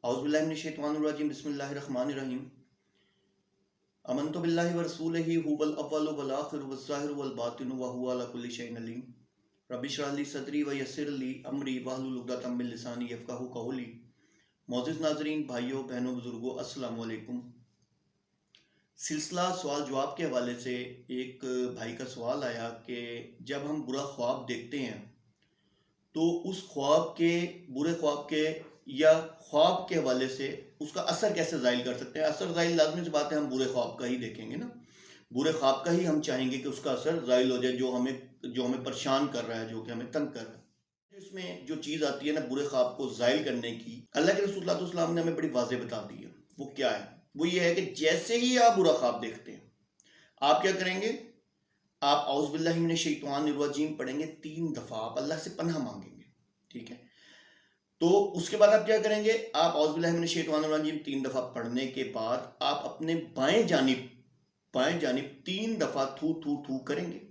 औज़ुबिल्लाहि बिस्मिल्लाहिर्रहमानिर्रहीम। अमनतु बिल्लाहि व रसूलिही हुवल अव्वलु वल आखिरु वज़्ज़ाहिरु वल बातिनु व हुवा अला कुल्लि शैइन अलीम। रब्बि इश्रह ली सदरी व यस्सिर ली अमरी वहलुल उक़दतम मिन लिसानी यफ़क़हू क़ौली। मोअज़्ज़िज़ नाज़रीन, भाइयों बहनों बुज़ुर्गों, अस्सलामु अलैकुम। सिलसिला सवाल जवाब के हवाले से एक भाई का सवाल आया कि जब हम बुरा ख्वाब देखते हैं तो उस बुरे ख्वाब के या ख्वाब के हवाले से उसका असर कैसे ज़ाहिर कर सकते हैं। असर ज़ाहिर लाज़मी सी बात है, हम बुरे ख्वाब का ही देखेंगे ना, बुरे ख्वाब का ही हम चाहेंगे कि उसका असर ज़ाहिर हो जाए, जो हमें परेशान कर रहा है, जो कि हमें तंग कर रहा है। इसमें जो चीज़ आती है ना बुरे ख्वाब को ज़ाहिर करने की, अल्लाह के रसूल सल्लल्लाहु अलैहि वसल्लम ने हमें बड़ी वाज़ेह बता दी है। वो क्या है? वो ये है कि जैसे ही आप बुरा ख्वाब देखते हैं, आप क्या करेंगे? आप औज़ुबिल्लाहि मिनश शैतानिर रजीम पढ़ेंगे 3 दफ़ा, आप अल्लाह से पनाह मांगेंगे, ठीक है। तो उसके बाद आप क्या करेंगे? आप औज़ुबिल्लाहि मिनश शैतानिर रजीम 3 दफ़ा पढ़ने के बाद आप अपने बाएं जानिब 3 दफ़ा थू थू थू करेंगे।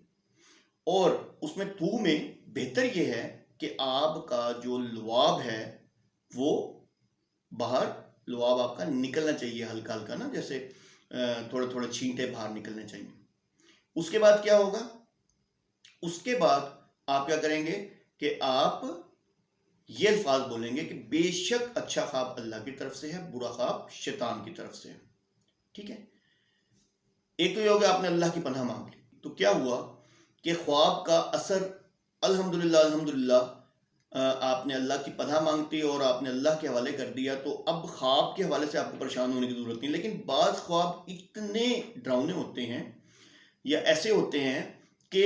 और उसमें थू में बेहतर ये है कि आपका जो लुआब है वो बाहर, लुआब आपका निकलना चाहिए हल्का हल्का ना, जैसे थोड़े थोड़े छींटे बाहर निकलने चाहिए। उसके बाद क्या होगा? उसके बाद आप क्या करेंगे कि आप ये अल्फाज बोलेंगे कि बेशक अच्छा ख्वाब अल्लाह की तरफ से है, बुरा ख्वाब शैतान की तरफ से है, ठीक है। एक तो ये हो गया आपने अल्लाह की पनाह मांग ली, तो क्या हुआ कि ख्वाब का असर अल्हम्दुलिल्लाह आपने अल्लाह की पनाह मांगती और आपने अल्लाह के हवाले कर दिया, तो अब ख्वाब के हवाले से आपको परेशान होने की जरूरत नहीं। लेकिन बाज़ ख्वाब इतने डरावने होते हैं या ऐसे होते हैं कि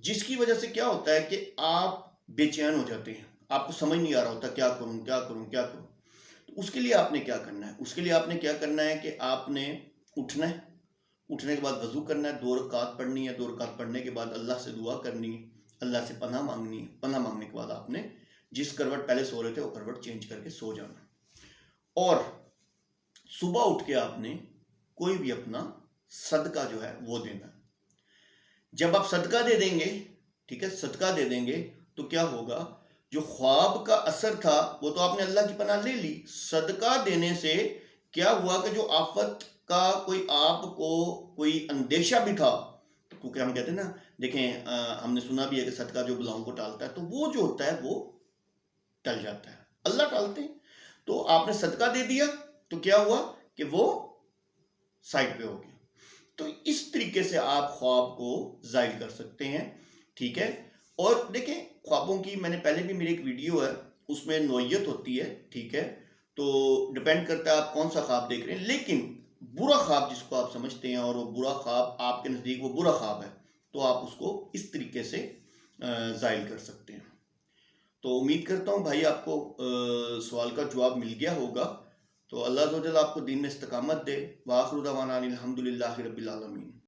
जिसकी वजह से क्या होता है कि आप बेचैन हो जाते हैं, आपको समझ नहीं आ रहा होता क्या करूं क्या करूं क्या करूं। तो उसके लिए आपने क्या करना है? उसके लिए आपने क्या करना है कि आपने उठना है, उठने के बाद वजू करना है, 2 रकात पढ़नी है, 2 रकात पढ़ने के बाद अल्लाह से दुआ करनी है, अल्लाह से पनाह मांगनी है। पनाह मांगने के बाद आपने जिस करवट पहले सो रहे थे वो करवट चेंज करके सो जाना। और सुबह उठ के आपने कोई भी अपना सदका जो है वो देना। जब आप सदका दे देंगे, ठीक है, सदका दे देंगे, तो क्या होगा? जो ख्वाब का असर था वो तो आपने अल्लाह की पनाह ले ली। सदका देने से क्या हुआ कि जो आफत का आपको कोई अंदेशा भी था, तो क्योंकि हम कहते हैं ना, देखें हमने सुना भी है कि सदका जो गुनाहों को टालता है, तो वो जो होता है वो टल जाता है, अल्लाह टालते हैं। तो आपने सदका दे दिया तो क्या हुआ कि वो साइड पे हो गया। तो इस तरीके से आप ख्वाब को जाहिर कर सकते हैं, ठीक है। और देखें, ख्वाबों की मैंने पहले भी, मेरी एक वीडियो है उसमें नौयत होती है, ठीक है। तो डिपेंड करता है आप कौन सा ख्वाब देख रहे हैं। लेकिन बुरा ख्वाब जिसको आप समझते हैं और वो बुरा ख्वाब आपके नज़दीक वो बुरा ख्वाब है, तो आप उसको इस तरीके से जाहिर कर सकते हैं। तो उम्मीद करता हूँ भाई आपको सवाल का जवाब मिल गया होगा। तो अल्लाह अज़्ज़ व जल आपको दीन में इस्तकामत दे। व आखिरु दअवाना अनिल हम्दुलिल्लाहि रब्बिल आलमीन।